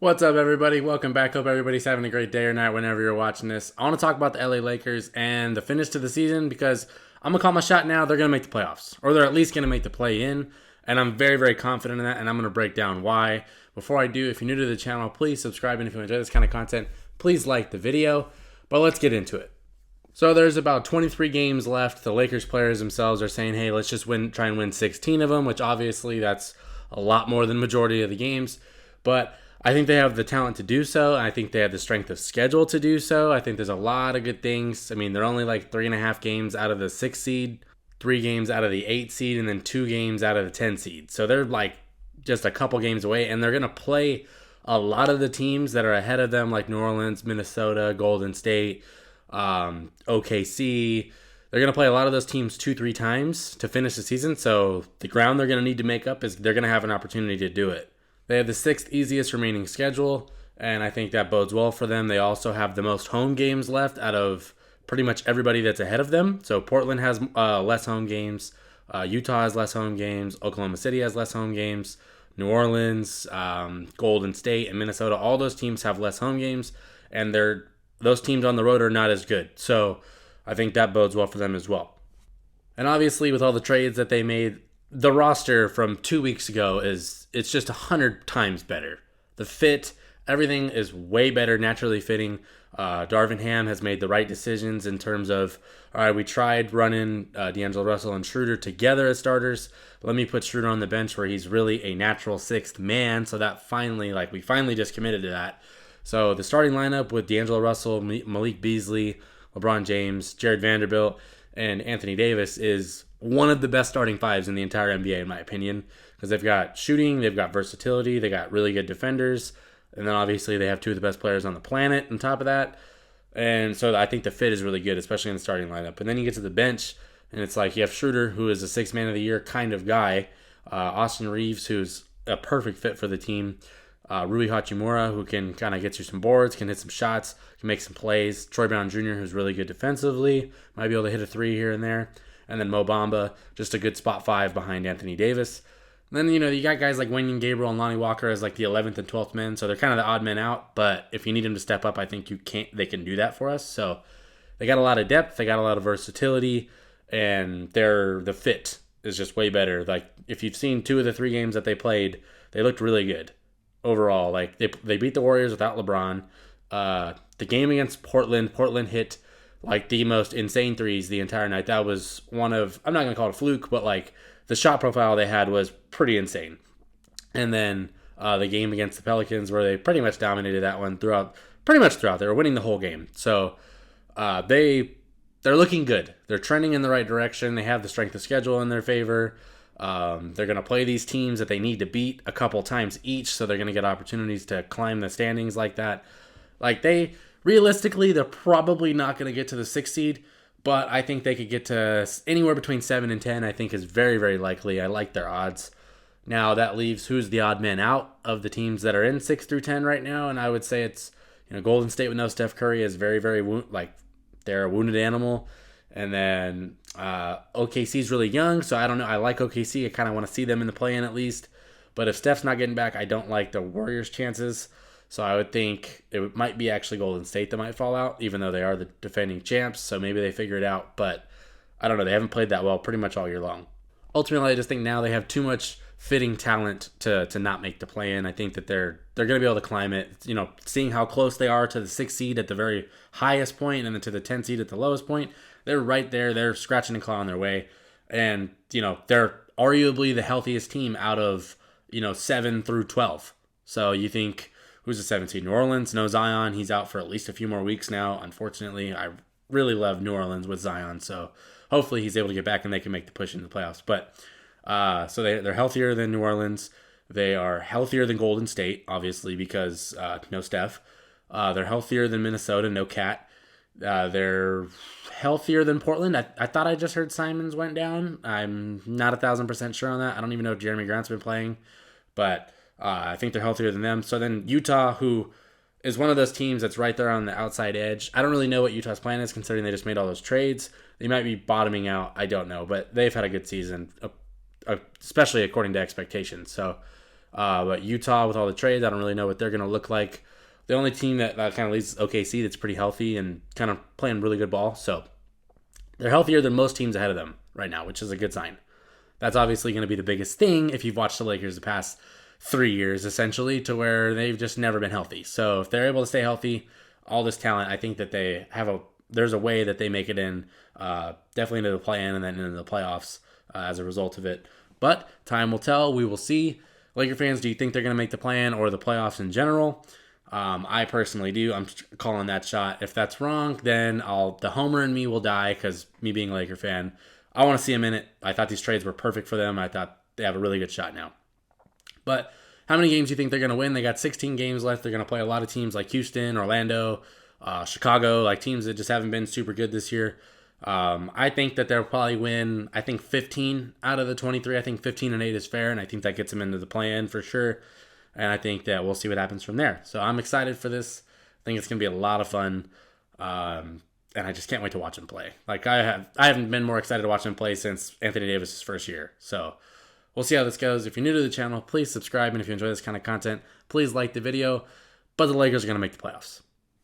What's up, everybody? Welcome back. Hope everybody's having a great day or night whenever you're watching this. I want to talk about the LA Lakers and the finish to the season because I'm going to call my shot now. They're going to make the playoffs, or they're at least going to make the play-in, and I'm very, very confident in that, and I'm going to break down why. Before I do, if you're new to the channel, please subscribe, and if you enjoy this kind of content, please like the video. But let's get into it. So there's about 23 games left. The Lakers players themselves are saying, hey, let's just try and win 16 of them, which obviously that's a lot more than the majority of the games. But I think they have the talent to do so. I think they have the strength of schedule to do so. I think there's a lot of good things. I mean, they're only like 3.5 games out of the 6 seed, 3 games out of the 8 seed, and then 2 games out of the 10 seed. So they're like just a couple games away, and they're going to play a lot of the teams that are ahead of them, like New Orleans, Minnesota, Golden State, OKC. They're going to play a lot of those teams 2-3 times to finish the season. So the ground they're going to need to make up is they're going to have an opportunity to do it. They have the 6th easiest remaining schedule, and I think that bodes well for them. They also have the most home games left out of pretty much everybody that's ahead of them. So Portland has less home games. Utah has less home games. Oklahoma City has less home games. New Orleans, Golden State, and Minnesota, all those teams have less home games, and those teams on the road are not as good. So I think that bodes well for them as well. And obviously, with all the trades that they made, the roster from 2 weeks ago it's just 100 times better. The fit, everything is way better, naturally fitting. Darvin Ham has made the right decisions in terms of, all right, we tried running D'Angelo Russell and Schroeder together as starters. Let me put Schroeder on the bench where he's really a natural 6th man. So that we finally just committed to that. So the starting lineup with D'Angelo Russell, Malik Beasley, LeBron James, Jared Vanderbilt, and Anthony Davis is one of the best starting fives in the entire NBA, in my opinion, because they've got shooting, they've got versatility, they got really good defenders, and then obviously they have 2 of the best players on the planet on top of that. And so I think the fit is really good, especially in the starting lineup. And then you get to the bench, and it's like you have Schroeder, who is a 6th man of the year kind of guy, Austin Reaves, who's a perfect fit for the team, Rui Hachimura, who can kind of get you some boards, can hit some shots, can make some plays, Troy Brown Jr., who's really good defensively, might be able to hit a 3 here and there, and then Mo Bamba, just a good spot 5 behind Anthony Davis. And then, you got guys like Wenyen Gabriel and Lonnie Walker as like the 11th and 12th men, so they're kind of the odd men out, but if you need them to step up, I think they can do that for us. So they got a lot of depth, they got a lot of versatility, and the fit is just way better. Like, if you've seen 2 of the 3 games that they played, they looked really good overall. Like, they beat the Warriors without LeBron. The game against Portland hit like the most insane threes the entire night. That was one of, I'm not going to call it a fluke, but like the shot profile they had was pretty insane. And then the game against the Pelicans, where they pretty much dominated that one throughout. They were winning the whole game. So they're looking good. They're trending in the right direction. They have the strength of schedule in their favor. They're going to play these teams that they need to beat a couple times each, so they're going to get opportunities to climb the standings like that. Like, realistically, they're probably not going to get to the 6th seed, but I think they could get to anywhere between 7 and 10, I think is very, very likely. I like their odds. Now, that leaves who's the odd man out of the teams that are in 6 through 10 right now, and I would say it's, Golden State with no Steph Curry is very, very, they're a wounded animal. And then OKC's really young, so I don't know. I like OKC. I kind of want to see them in the play-in at least. But if Steph's not getting back, I don't like the Warriors' chances. So I would think it might be actually Golden State that might fall out, even though they are the defending champs. So maybe they figure it out. But I don't know. They haven't played that well pretty much all year long. Ultimately, I just think now they have too much fitting talent to not make the play-in. I think that they're going to be able to climb it. Seeing how close they are to the 6th seed at the very highest point and then to the 10th seed at the lowest point, they're right there. They're scratching and clawing their way. And, they're arguably the healthiest team out of, 7 through 12. So you think, who's the 7th seed? New Orleans, no Zion. He's out for at least a few more weeks now. Unfortunately, I really love New Orleans with Zion. So hopefully he's able to get back and they can make the push into the playoffs. But so they're healthier than New Orleans. They are healthier than Golden State, obviously, because no Steph. They're healthier than Minnesota, no Cat. They're healthier than Portland. I thought I just heard Simons went down. I'm not 1,000% sure on that. I don't even know if Jeremy Grant's been playing, but I think they're healthier than them. So then Utah, who is one of those teams that's right there on the outside edge. I don't really know what Utah's plan is, considering they just made all those trades. They might be bottoming out. I don't know, but they've had a good season, especially according to expectations. So But Utah, with all the trades, I don't really know what they're going to look like. The only team that kind of leads OKC that's pretty healthy and kind of playing really good ball. So they're healthier than most teams ahead of them right now, which is a good sign. That's obviously going to be the biggest thing if you've watched the Lakers the past 3 years, essentially, to where they've just never been healthy. So if they're able to stay healthy, all this talent, I think that there's a way that they make it in, definitely into the play-in and then into the playoffs as a result of it. But time will tell. We will see. Laker fans, do you think they're going to make the play-in or the playoffs in general? I personally do. I'm calling that shot. If that's wrong, then the homer in me will die because me being a Laker fan, I want to see them in it. I thought these trades were perfect for them. I thought they have a really good shot now. But how many games do you think they're going to win? They got 16 games left. They're going to play a lot of teams like Houston, Orlando, Chicago, like teams that just haven't been super good this year. I think that they'll probably win, 15 out of the 23. I think 15-8 is fair, and I think that gets them into the play-in for sure. And I think that we'll see what happens from there. So I'm excited for this. I think it's going to be a lot of fun. And I just can't wait to watch him play. Like I haven't been more excited to watch him play since Anthony Davis' first year. So we'll see how this goes. If you're new to the channel, please subscribe. And if you enjoy this kind of content, please like the video. But the Lakers are going to make the playoffs.